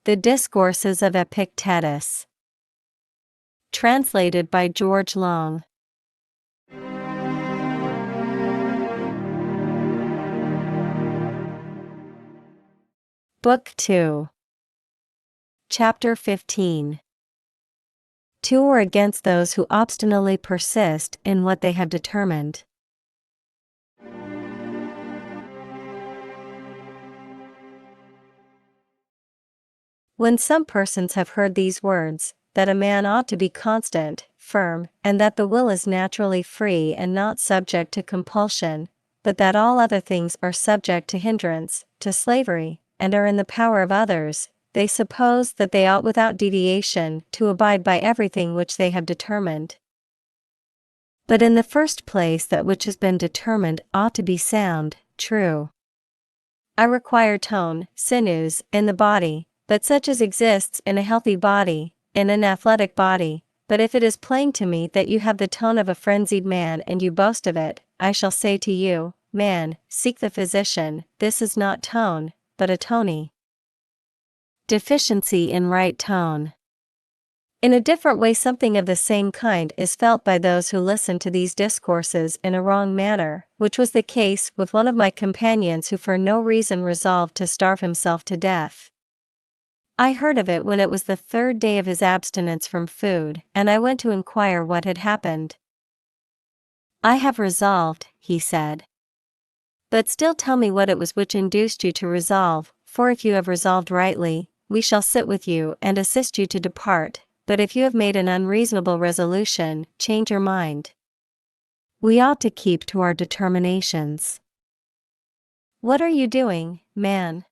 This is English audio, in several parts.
The Discourses of Epictetus. Translated by George Long. Book 2. Chapter 15. To or against those who obstinately persist in what they have determined. When some persons have heard these words, that a man ought to be constant, firm, and that the will is naturally free and not subject to compulsion, but that all other things are subject to hindrance, to slavery, and are in the power of others, they suppose that they ought without deviation to abide by everything which they have determined. But in the first place that which has been determined ought to be sound, true. I require tone, sinews, in the body, but such as exists in a healthy body, in an athletic body. But if it is plain to me that you have the tone of a frenzied man and you boast of it, I shall say to you, man, seek the physician. This is not tone, but a tony. Deficiency in right tone. In a different way something of the same kind is felt by those who listen to these discourses in a wrong manner, which was the case with one of my companions who for no reason resolved to starve himself to death. I heard of it when it was the 3rd day of his abstinence from food, and I went to inquire what had happened. I have resolved, he said. But still tell me what it was which induced you to resolve, for if you have resolved rightly, we shall sit with you and assist you to depart, but if you have made an unreasonable resolution, change your mind. We ought to keep to our determinations. What are you doing, man?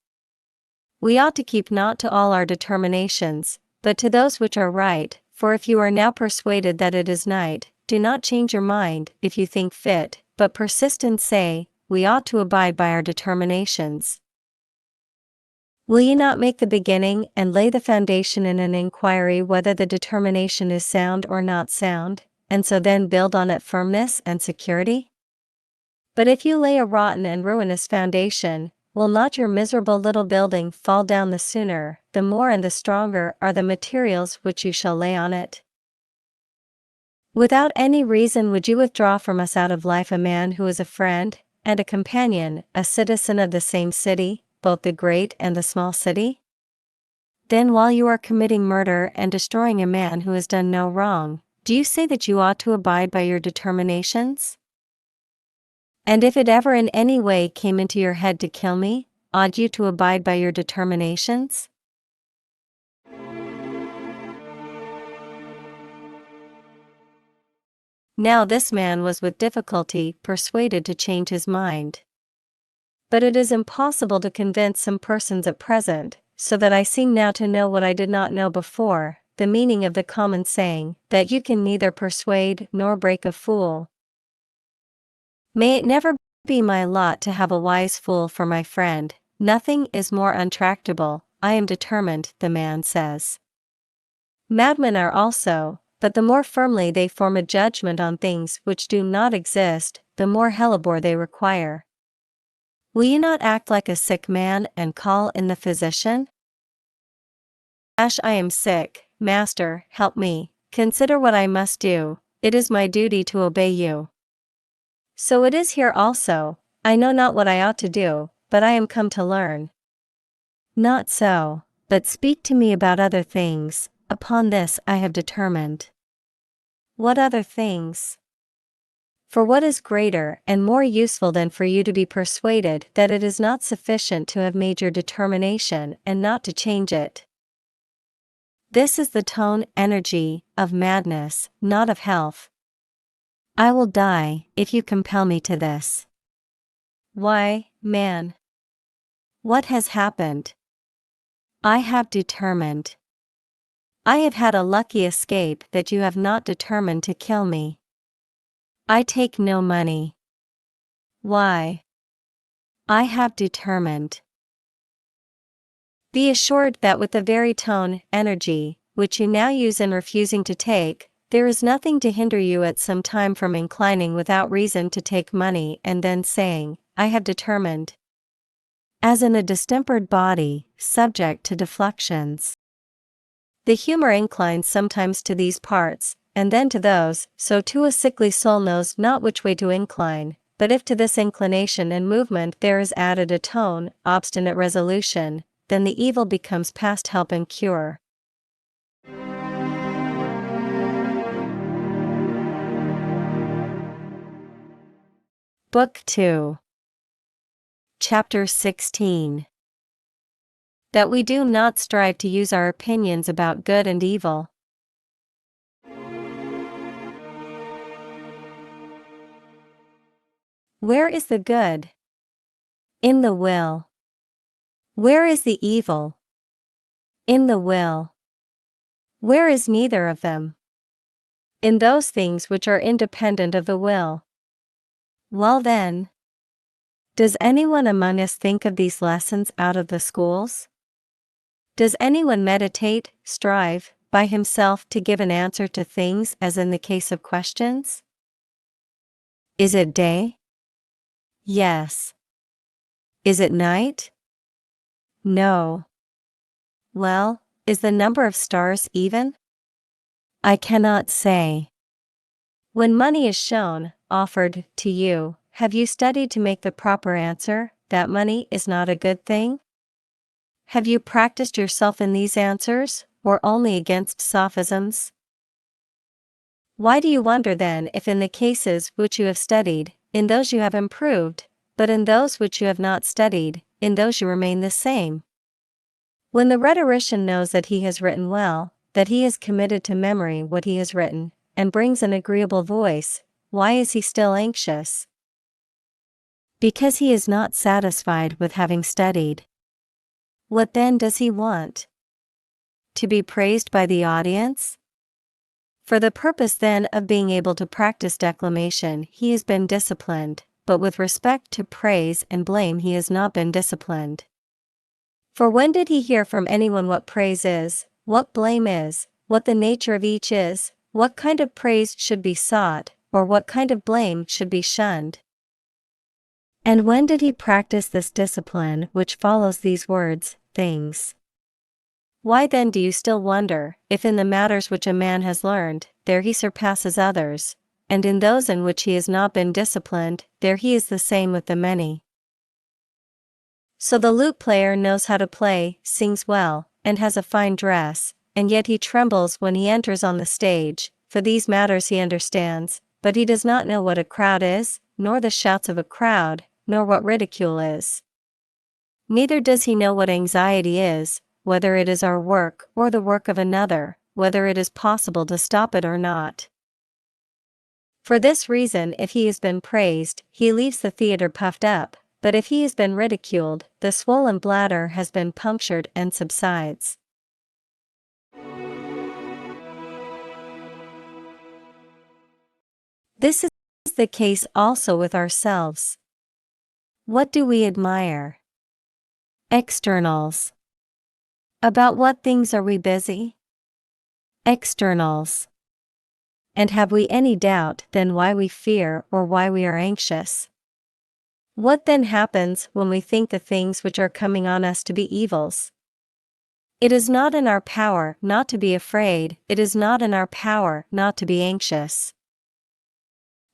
We ought to keep not to all our determinations, but to those which are right, for if you are now persuaded that it is night, do not change your mind, if you think fit, but persist and say, we ought to abide by our determinations. Will ye not make the beginning and lay the foundation in an inquiry whether the determination is sound or not sound, and so then build on it firmness and security? But if you lay a rotten and ruinous foundation, will not your miserable little building fall down the sooner? The more and the stronger are the materials which you shall lay on it. Without any reason would you withdraw from us out of life a man who is a friend, and a companion, a citizen of the same city, both the great and the small city? Then while you are committing murder and destroying a man who has done no wrong, do you say that you ought to abide by your determinations? And if it ever in any way came into your head to kill me, ought you to abide by your determinations? Now this man was with difficulty persuaded to change his mind. But it is impossible to convince some persons at present, so that I seem now to know what I did not know before, the meaning of the common saying, that you can neither persuade nor break a fool. May it never be my lot to have a wise fool for my friend. Nothing is more untractable, I am determined, the man says. Madmen are also, but the more firmly they form a judgment on things which do not exist, the more hellebore they require. Will you not act like a sick man and call in the physician? I am sick, master, help me, consider what I must do, it is my duty to obey you. So it is here also, I know not what I ought to do, but I am come to learn. Not so, but speak to me about other things, upon this I have determined. What other things? For what is greater and more useful than for you to be persuaded that it is not sufficient to have made your determination and not to change it? This is the tone, energy, of madness, not of health. I will die, if you compel me to this. Why, man? What has happened? I have determined. I have had a lucky escape that you have not determined to kill me. I take no money. Why? I have determined. Be assured that with the very tone, energy, which you now use in refusing to take, there is nothing to hinder you at some time from inclining without reason to take money and then saying, I have determined. As in a distempered body, subject to deflections. The humor inclines sometimes to these parts, and then to those, so too a sickly soul knows not which way to incline, but if to this inclination and movement there is added a tone, obstinate resolution, then the evil becomes past help and cure. Book 2. Chapter 16. That we do not strive to use our opinions about good and evil. Where is the good? In the will. Where is the evil? In the will. Where is neither of them? In those things which are independent of the will. Well then, does anyone among us think of these lessons out of the schools? Does anyone meditate, strive, by himself to give an answer to things as in the case of questions? Is it day? Yes. Is it night? No. Well, is the number of stars even? I cannot say. When money is shown, offered, to you, have you studied to make the proper answer, that money is not a good thing? Have you practiced yourself in these answers, or only against sophisms? Why do you wonder then if in the cases which you have studied, in those you have improved, but in those which you have not studied, in those you remain the same? When the rhetorician knows that he has written well, that he has committed to memory what he has written, and brings an agreeable voice, why is he still anxious? Because he is not satisfied with having studied. What then does he want? To be praised by the audience? For the purpose then of being able to practice declamation he has been disciplined, but with respect to praise and blame he has not been disciplined. For when did he hear from anyone what praise is, what blame is, what the nature of each is, what kind of praise should be sought, or what kind of blame should be shunned? And when did he practice this discipline which follows these words, things? Why then do you still wonder, if in the matters which a man has learned, there he surpasses others, and in those in which he has not been disciplined, there he is the same with the many? So the lute player knows how to play, sings well, and has a fine dress, and yet he trembles when he enters on the stage, for these matters he understands, but he does not know what a crowd is, nor the shouts of a crowd, nor what ridicule is. Neither does he know what anxiety is, whether it is our work or the work of another, whether it is possible to stop it or not. For this reason if he has been praised, he leaves the theatre puffed up, but if he has been ridiculed, the swollen bladder has been punctured and subsides. This is the case also with ourselves. What do we admire? Externals. About what things are we busy? Externals. And have we any doubt then why we fear or why we are anxious? What then happens when we think the things which are coming on us to be evils? It is not in our power not to be afraid, it is not in our power not to be anxious.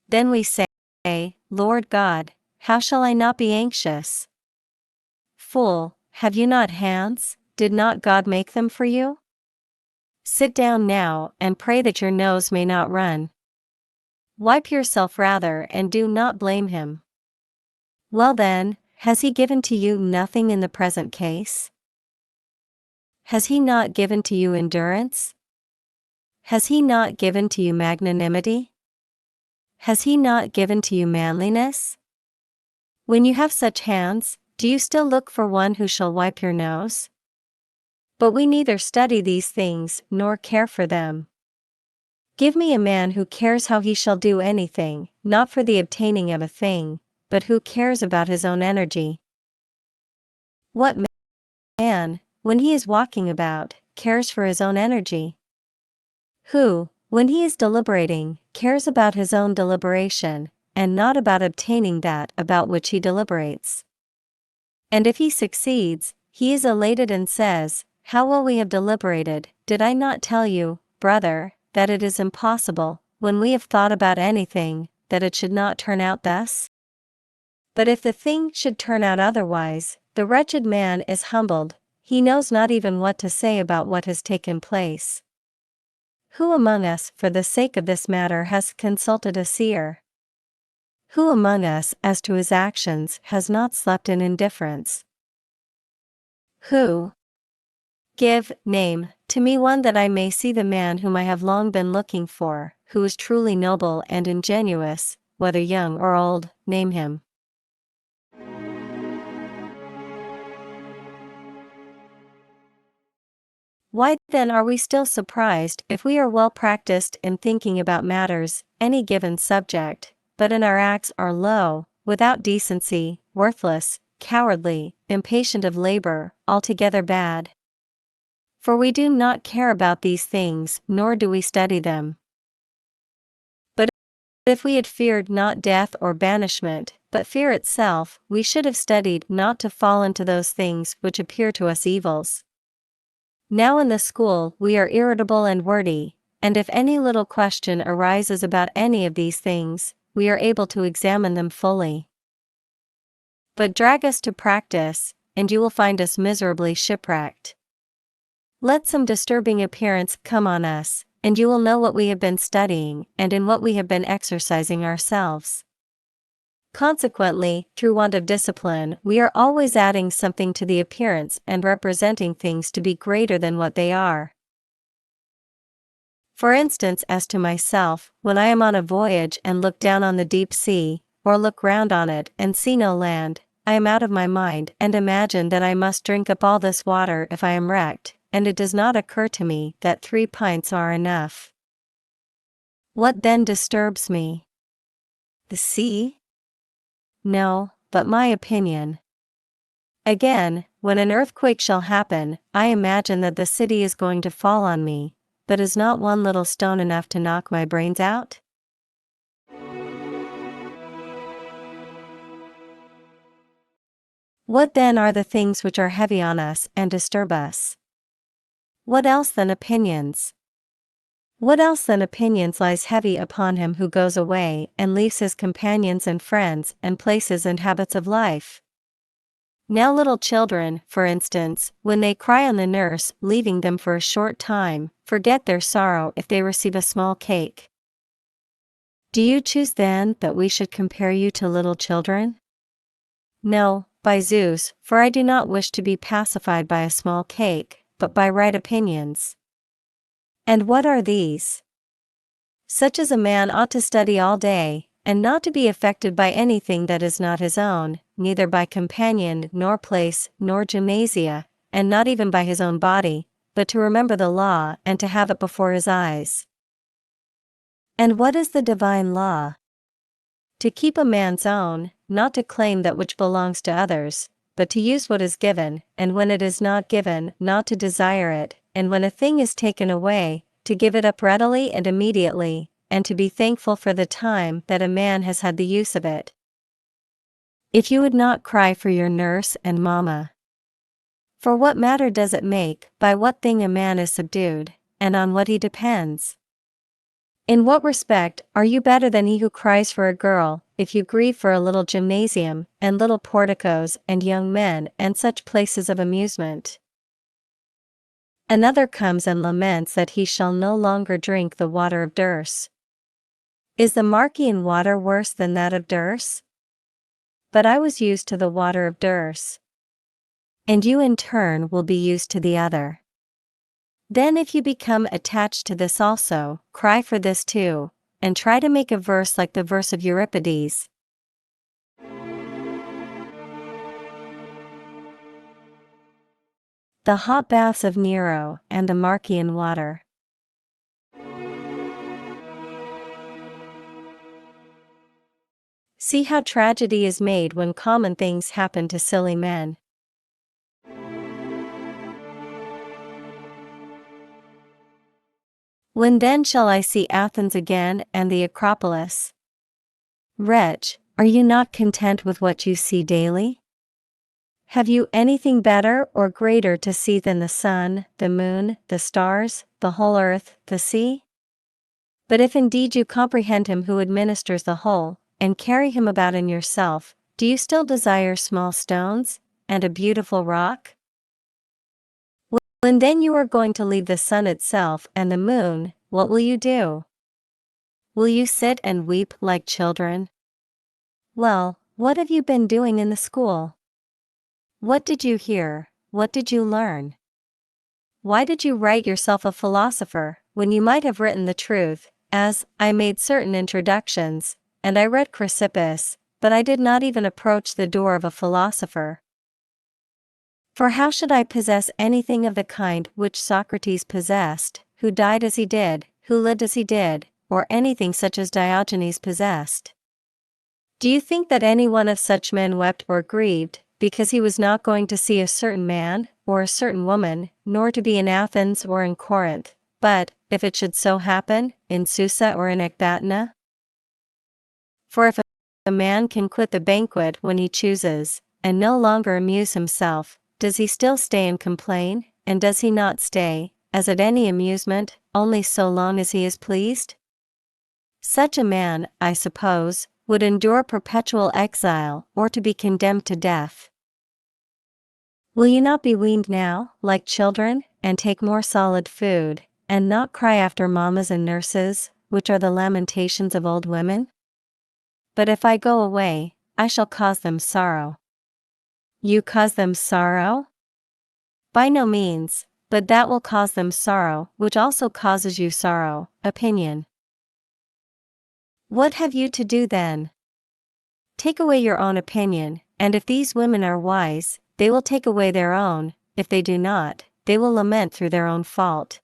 Then we say, Lord God, how shall I not be anxious? Fool, have you not hands? Did not God make them for you? Sit down now and pray that your nose may not run. Wipe yourself rather and do not blame him. Well then, has he given to you nothing in the present case? Has he not given to you endurance? Has he not given to you magnanimity? Has he not given to you manliness? When you have such hands, do you still look for one who shall wipe your nose? But we neither study these things nor care for them. Give me a man who cares how he shall do anything, not for the obtaining of a thing, but who cares about his own energy. What man, when he is walking about, cares for his own energy? Who, when he is deliberating, cares about his own deliberation, and not about obtaining that about which he deliberates? And if he succeeds, he is elated and says, "How well we have deliberated, did I not tell you, brother, that it is impossible, when we have thought about anything, that it should not turn out thus?" But if the thing should turn out otherwise, the wretched man is humbled, he knows not even what to say about what has taken place. Who among us, for the sake of this matter, has consulted a seer? Who among us, as to his actions, has not slept in indifference? Who? Name to me one that I may see the man whom I have long been looking for, who is truly noble and ingenuous, whether young or old, name him. Why then are we still surprised if we are well practiced in thinking about matters, any given subject, but in our acts are low, without decency, worthless, cowardly, impatient of labor, altogether bad? For we do not care about these things, nor do we study them. But if we had feared not death or banishment, but fear itself, we should have studied not to fall into those things which appear to us evils. Now in the school we are irritable and wordy, and if any little question arises about any of these things, we are able to examine them fully. But drag us to practice, and you will find us miserably shipwrecked. Let some disturbing appearance come on us, and you will know what we have been studying and in what we have been exercising ourselves. Consequently, through want of discipline, we are always adding something to the appearance and representing things to be greater than what they are. For instance, as to myself, when I am on a voyage and look down on the deep sea, or look round on it and see no land, I am out of my mind and imagine that I must drink up all this water if I am wrecked, and it does not occur to me that 3 pints are enough. What then disturbs me? The sea? No, but my opinion. Again, when an earthquake shall happen, I imagine that the city is going to fall on me, but is not one little stone enough to knock my brains out? What then are the things which are heavy on us and disturb us? What else than opinions? What else than opinions lies heavy upon him who goes away and leaves his companions and friends and places and habits of life? Now little children, for instance, when they cry on the nurse leaving them for a short time, forget their sorrow if they receive a small cake. Do you choose then that we should compare you to little children? No, by Zeus, for I do not wish to be pacified by a small cake, but by right opinions. And what are these? Such as a man ought to study all day, and not to be affected by anything that is not his own, neither by companion nor place nor gymnasia, and not even by his own body, but to remember the law and to have it before his eyes. And what is the divine law? To keep a man's own, not to claim that which belongs to others, but to use what is given, and when it is not given, not to desire it, and when a thing is taken away, to give it up readily and immediately, and to be thankful for the time that a man has had the use of it. If you would not cry for your nurse and mamma, for what matter does it make by what thing a man is subdued, and on what he depends? In what respect are you better than he who cries for a girl, if you grieve for a little gymnasium, and little porticos and young men and such places of amusement? Another comes and laments that he shall no longer drink the water of Dirce. Is the Marcian water worse than that of Dirce? But I was used to the water of Dirce. And you in turn will be used to the other. Then if you become attached to this also, cry for this too, and try to make a verse like the verse of Euripides. The hot baths of Nero and the Marcian water. See how tragedy is made when common things happen to silly men. When then shall I see Athens again and the Acropolis? Wretch, are you not content with what you see daily? Have you anything better or greater to see than the sun, the moon, the stars, the whole earth, the sea? But if indeed you comprehend him who administers the whole, and carry him about in yourself, do you still desire small stones, and a beautiful rock? When then you are going to leave the sun itself and the moon, what will you do? Will you sit and weep like children? Well, what have you been doing in the school? What did you hear? What did you learn? Why did you write yourself a philosopher, when you might have written the truth, as, I made certain introductions, and I read Chrysippus, but I did not even approach the door of a philosopher. For how should I possess anything of the kind which Socrates possessed, who died as he did, who lived as he did, or anything such as Diogenes possessed? Do you think that any one of such men wept or grieved, because he was not going to see a certain man, or a certain woman, nor to be in Athens or in Corinth, but, if it should so happen, in Susa or in Ecbatana? For if a man can quit the banquet when he chooses, and no longer amuse himself, does he still stay and complain, and does he not stay, as at any amusement, only so long as he is pleased? Such a man, I suppose, would endure perpetual exile, or to be condemned to death. Will you not be weaned now, like children, and take more solid food, and not cry after mammas and nurses, which are the lamentations of old women? But if I go away, I shall cause them sorrow. You cause them sorrow? By no means, but that will cause them sorrow, which also causes you sorrow, opinion. What have you to do then? Take away your own opinion, and if these women are wise, they will take away their own; if they do not, they will lament through their own fault.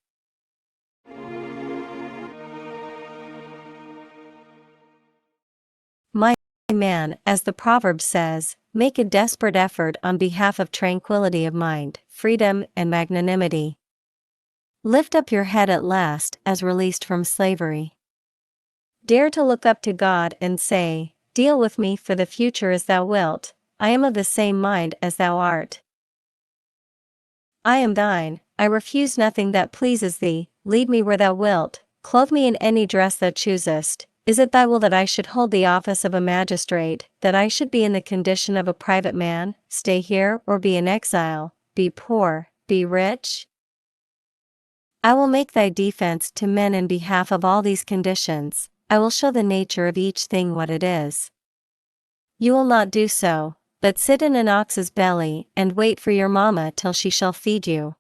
My man, as the proverb says, make a desperate effort on behalf of tranquility of mind, freedom, and magnanimity. Lift up your head at last as released from slavery. Dare to look up to God and say, deal with me for the future as thou wilt, I am of the same mind as thou art. I am thine, I refuse nothing that pleases thee, lead me where thou wilt, clothe me in any dress thou choosest. Is it thy will that I should hold the office of a magistrate, that I should be in the condition of a private man, stay here or be in exile, be poor, be rich? I will make thy defense to men in behalf of all these conditions, I will show the nature of each thing what it is. You will not do so, but sit in an ox's belly and wait for your mamma till she shall feed you.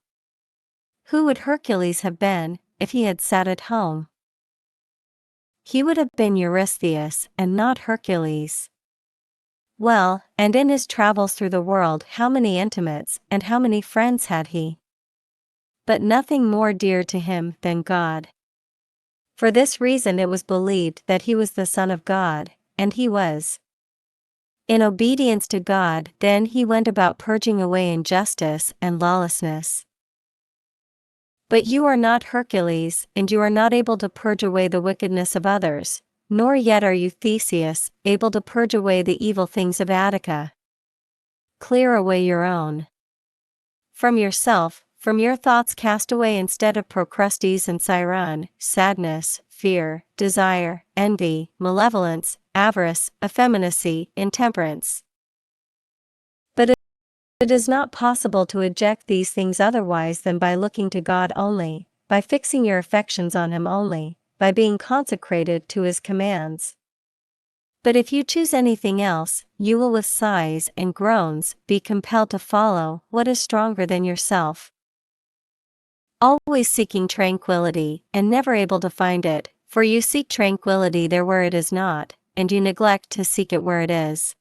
Who would Hercules have been, if he had sat at home? He would have been Eurystheus and not Hercules. Well, and in his travels through the world how many intimates and how many friends had he? But nothing more dear to him than God. For this reason it was believed that he was the Son of God, and he was. In obedience to God, then he went about purging away injustice and lawlessness. But you are not Hercules, and you are not able to purge away the wickedness of others, nor yet are you Theseus, able to purge away the evil things of Attica. Clear away your own. From yourself, from your thoughts cast away instead of Procrustes and Cyrene, sadness, fear, desire, envy, malevolence, avarice, effeminacy, intemperance. But it is not possible to eject these things otherwise than by looking to God only, by fixing your affections on Him only, by being consecrated to His commands. But if you choose anything else, you will with sighs and groans be compelled to follow what is stronger than yourself. Always seeking tranquility, and never able to find it, for you seek tranquility there where it is not, and you neglect to seek it where it is.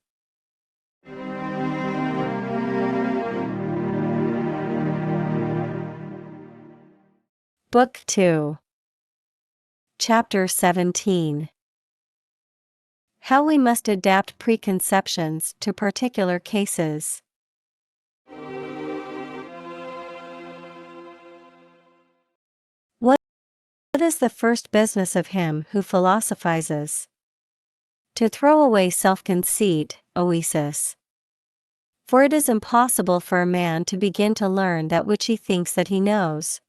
Book 2. Chapter 17. How we must adapt preconceptions to particular cases. What is the first business of him who philosophizes? To throw away self-conceit, oesis. For it is impossible for a man to begin to learn that which he thinks that he knows.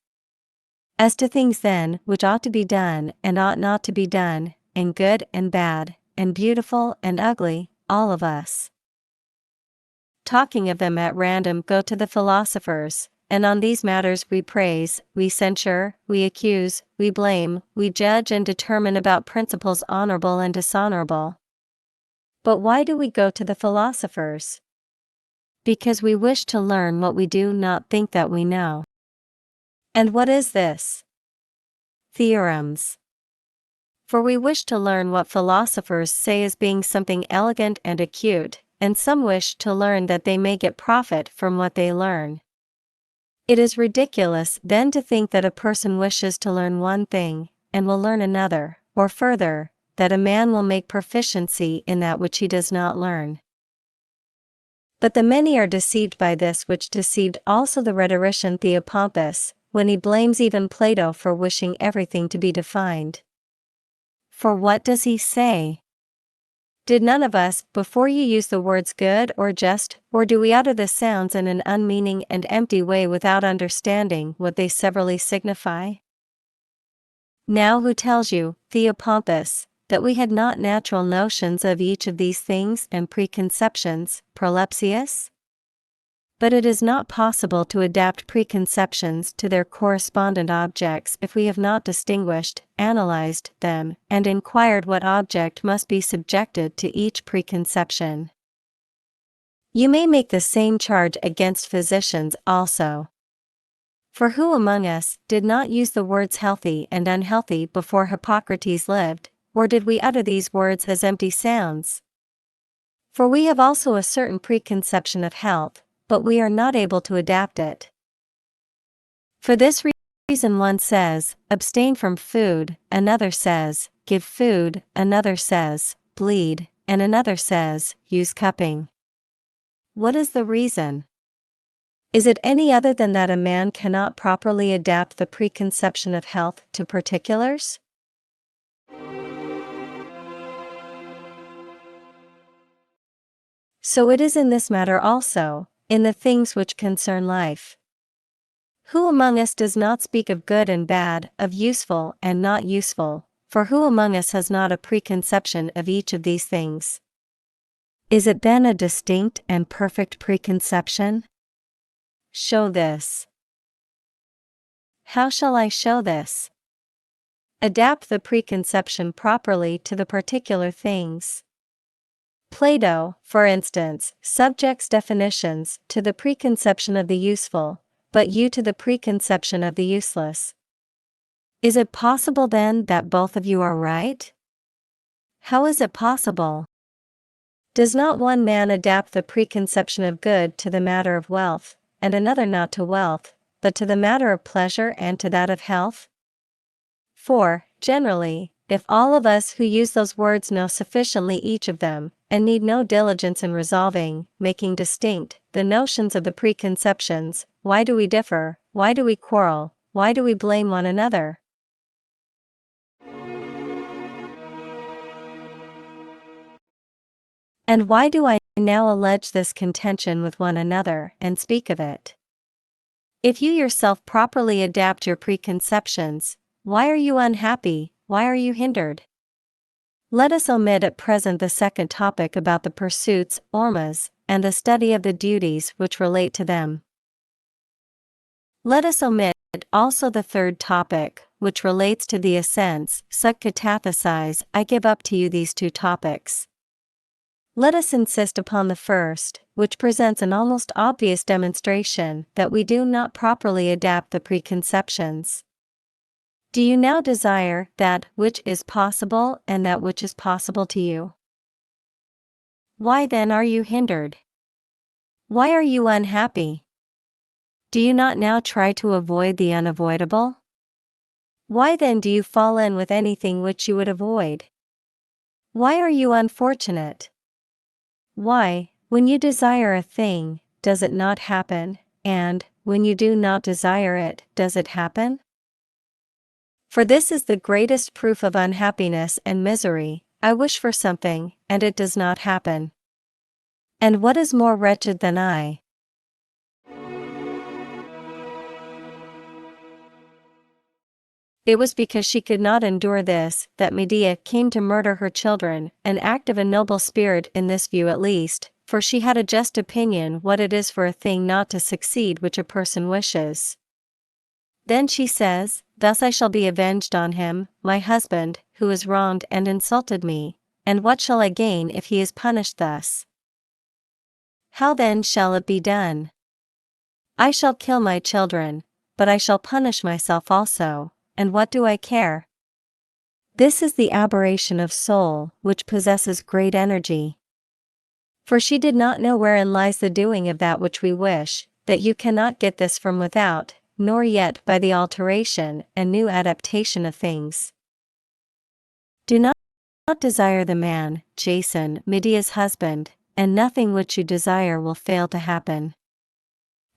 As to things then which ought to be done and ought not to be done, and good and bad, and beautiful and ugly, all of us, talking of them at random, go to the philosophers, and on these matters we praise, we censure, we accuse, we blame, we judge and determine about principles honorable and dishonorable. But why do we go to the philosophers? Because we wish to learn what we do not think that we know. And what is this? Theorems. For we wish to learn what philosophers say as being something elegant and acute, and some wish to learn that they may get profit from what they learn. It is ridiculous then to think that a person wishes to learn one thing, and will learn another, or further, that a man will make proficiency in that which he does not learn. But the many are deceived by this which deceived also the rhetorician Theopompus, when he blames even Plato for wishing everything to be defined. For what does he say? Did none of us, before you use the words good or just, or do we utter the sounds in an unmeaning and empty way without understanding what they severally signify? Now who tells you, Theopompus, that we had not natural notions of each of these things and preconceptions, Prolepsius? But it is not possible to adapt preconceptions to their correspondent objects if we have not distinguished, analyzed them, and inquired what object must be subjected to each preconception. You may make the same charge against physicians also. For who among us did not use the words healthy and unhealthy before Hippocrates lived, or did we utter these words as empty sounds? For we have also a certain preconception of health, but we are not able to adapt it. For this reason one says, abstain from food, another says, give food, another says, bleed, and another says, use cupping. What is the reason? Is it any other than that a man cannot properly adapt the preconception of health to particulars? So it is in this matter also, in the things which concern life. Who among us does not speak of good and bad, of useful and not useful, for who among us has not a preconception of each of these things? Is it then a distinct and perfect preconception? Show this. How shall I show this? Adapt the preconception properly to the particular things. Plato, for instance, subjects definitions to the preconception of the useful, but you to the preconception of the useless. Is it possible then that both of you are right? How is it possible? Does not one man adapt the preconception of good to the matter of wealth, and another not to wealth, but to the matter of pleasure and to that of health? For, generally, if all of us who use those words know sufficiently each of them, and need no diligence in resolving, making distinct, the notions of the preconceptions, why do we differ, why do we quarrel, why do we blame one another? And why do I now allege this contention with one another, and speak of it? If you yourself properly adapt your preconceptions, why are you unhappy, why are you hindered? Let us omit at present the second topic about the pursuits, ormas, and the study of the duties which relate to them. Let us omit also the third topic, which relates to the ascents, subcatathesize. I give up to you these two topics. Let us insist upon the first, which presents an almost obvious demonstration that we do not properly adapt the preconceptions. Do you now desire that which is possible and that which is possible to you? Why then are you hindered? Why are you unhappy? Do you not now try to avoid the unavoidable? Why then do you fall in with anything which you would avoid? Why are you unfortunate? Why, when you desire a thing, does it not happen, and, when you do not desire it, does it happen? For this is the greatest proof of unhappiness and misery. I wish for something, and it does not happen. And what is more wretched than I? It was because she could not endure this that Medea came to murder her children, an act of a noble spirit in this view at least, for she had a just opinion what it is for a thing not to succeed which a person wishes. Then she says, "Thus I shall be avenged on him, my husband, who has wronged and insulted me, and what shall I gain if he is punished thus? How then shall it be done? I shall kill my children, but I shall punish myself also, and what do I care?" This is the aberration of soul which possesses great energy. For she did not know wherein lies the doing of that which we wish, that you cannot get this from without, nor yet by the alteration and new adaptation of things. Do not desire the man, Jason, Medea's husband, and nothing which you desire will fail to happen.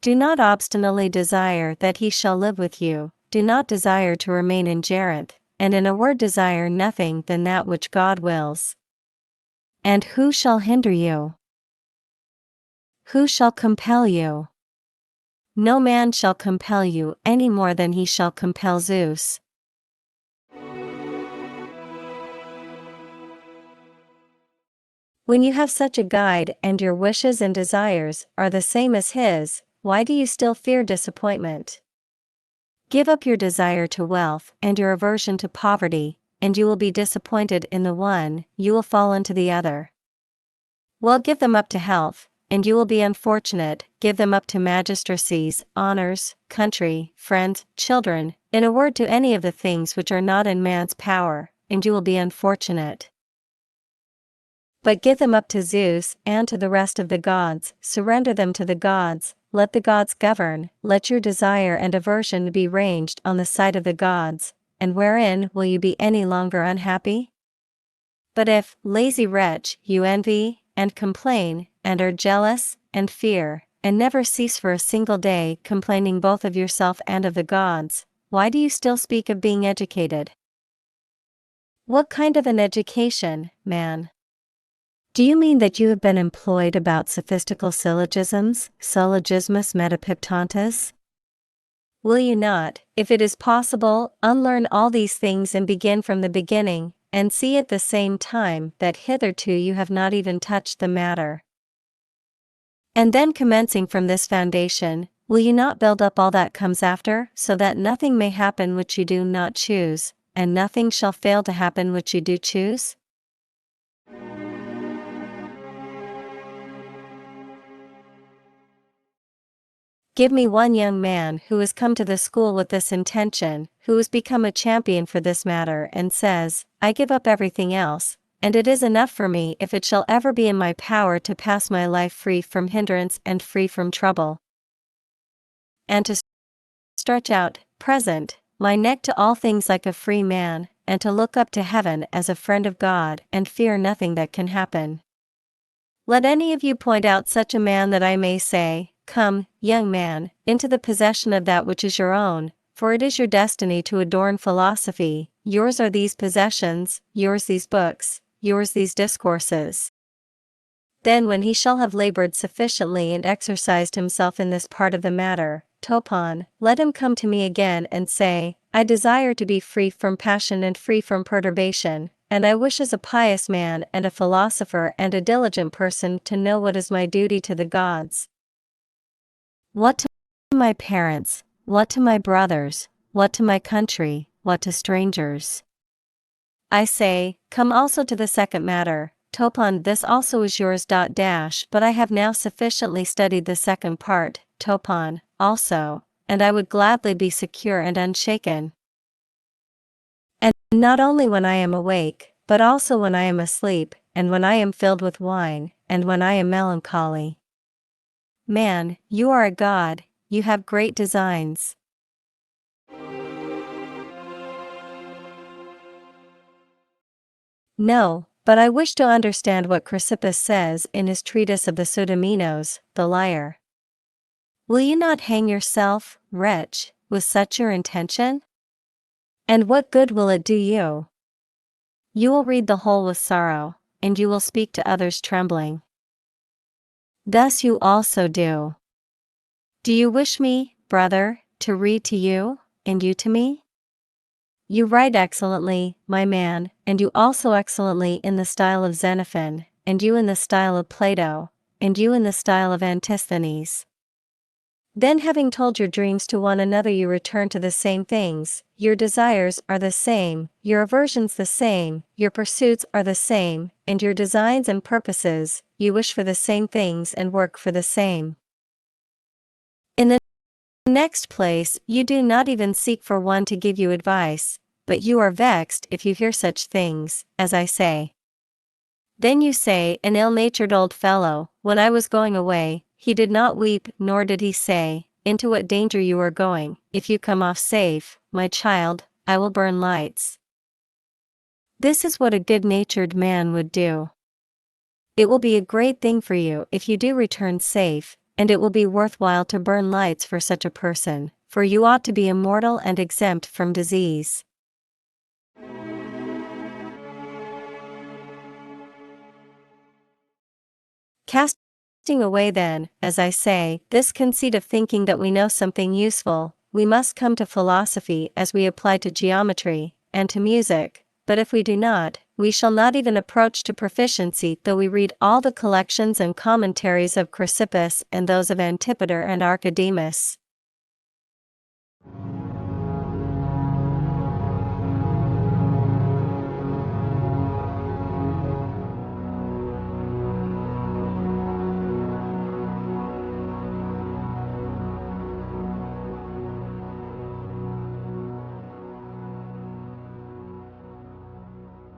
Do not obstinately desire that he shall live with you, do not desire to remain in Geraint, and in a word desire nothing than that which God wills. And who shall hinder you? Who shall compel you? No man shall compel you any more than he shall compel Zeus. When you have such a guide and your wishes and desires are the same as his, why do you still fear disappointment? Give up your desire to wealth and your aversion to poverty, and you will be disappointed in the one, you will fall into the other. Well, give them up to health, and you will be unfortunate, give them up to magistracies, honors, country, friends, children, in a word to any of the things which are not in man's power, and you will be unfortunate. But give them up to Zeus and to the rest of the gods, surrender them to the gods, let the gods govern, let your desire and aversion be ranged on the side of the gods, and wherein will you be any longer unhappy? But if, lazy wretch, you envy, and complain, and are jealous, and fear, and never cease for a single day complaining both of yourself and of the gods, why do you still speak of being educated? What kind of an education, man? Do you mean that you have been employed about sophistical syllogisms, syllogismus metapiptantes? Will you not, if it is possible, unlearn all these things and begin from the beginning, and see at the same time that hitherto you have not even touched the matter? And then commencing from this foundation, will you not build up all that comes after, so that nothing may happen which you do not choose, and nothing shall fail to happen which you do choose? Give me one young man who has come to the school with this intention, who has become a champion for this matter and says, "I give up everything else, and it is enough for me if it shall ever be in my power to pass my life free from hindrance and free from trouble, and to stretch out, present, my neck to all things like a free man, and to look up to heaven as a friend of God and fear nothing that can happen." Let any of you point out such a man that I may say, "Come, young man, into the possession of that which is your own, for it is your destiny to adorn philosophy, yours are these possessions, yours these books, yours these discourses." Then when he shall have labored sufficiently and exercised himself in this part of the matter, Topon, let him come to me again and say, "I desire to be free from passion and free from perturbation, and I wish as a pious man and a philosopher and a diligent person to know what is my duty to the gods. What to my parents, what to my brothers, what to my country, what to strangers?" I say, come also to the second matter, Topon, this also is yours. But I have now sufficiently studied the second part, Topon, also, and I would gladly be secure and unshaken. And not only when I am awake, but also when I am asleep, and when I am filled with wine, and when I am melancholy. Man, you are a god, you have great designs. No, but I wish to understand what Chrysippus says in his treatise of the Pseudomenos, the liar. Will you not hang yourself, wretch, with such your intention? And what good will it do you? You will read the whole with sorrow, and you will speak to others trembling. thus you also do. Do you wish me, brother, to read to you, and you to me? You write excellently, my man, and you also excellently in the style of Xenophon, and you in the style of Plato, and you in the style of Antisthenes. Then having told your dreams to one another you return to the same things, your desires are the same, your aversions the same, your pursuits are the same, and your designs and purposes, you wish for the same things and work for the same. In the next place, you do not even seek for one to give you advice, but you are vexed if you hear such things, as I say. Then you say, an ill-natured old fellow, when I was going away, he did not weep, nor did he say, into what danger you are going. If you come off safe, my child, I will burn lights. This is what a good-natured man would do. It will be a great thing for you if you do return safe, and it will be worthwhile to burn lights for such a person, for you ought to be immortal and exempt from disease. Casting away then, as I say, this conceit of thinking that we know something useful, we must come to philosophy as we apply to geometry, and to music, but if we do not, we shall not even approach to proficiency though we read all the collections and commentaries of Chrysippus and those of Antipater and Archidemus.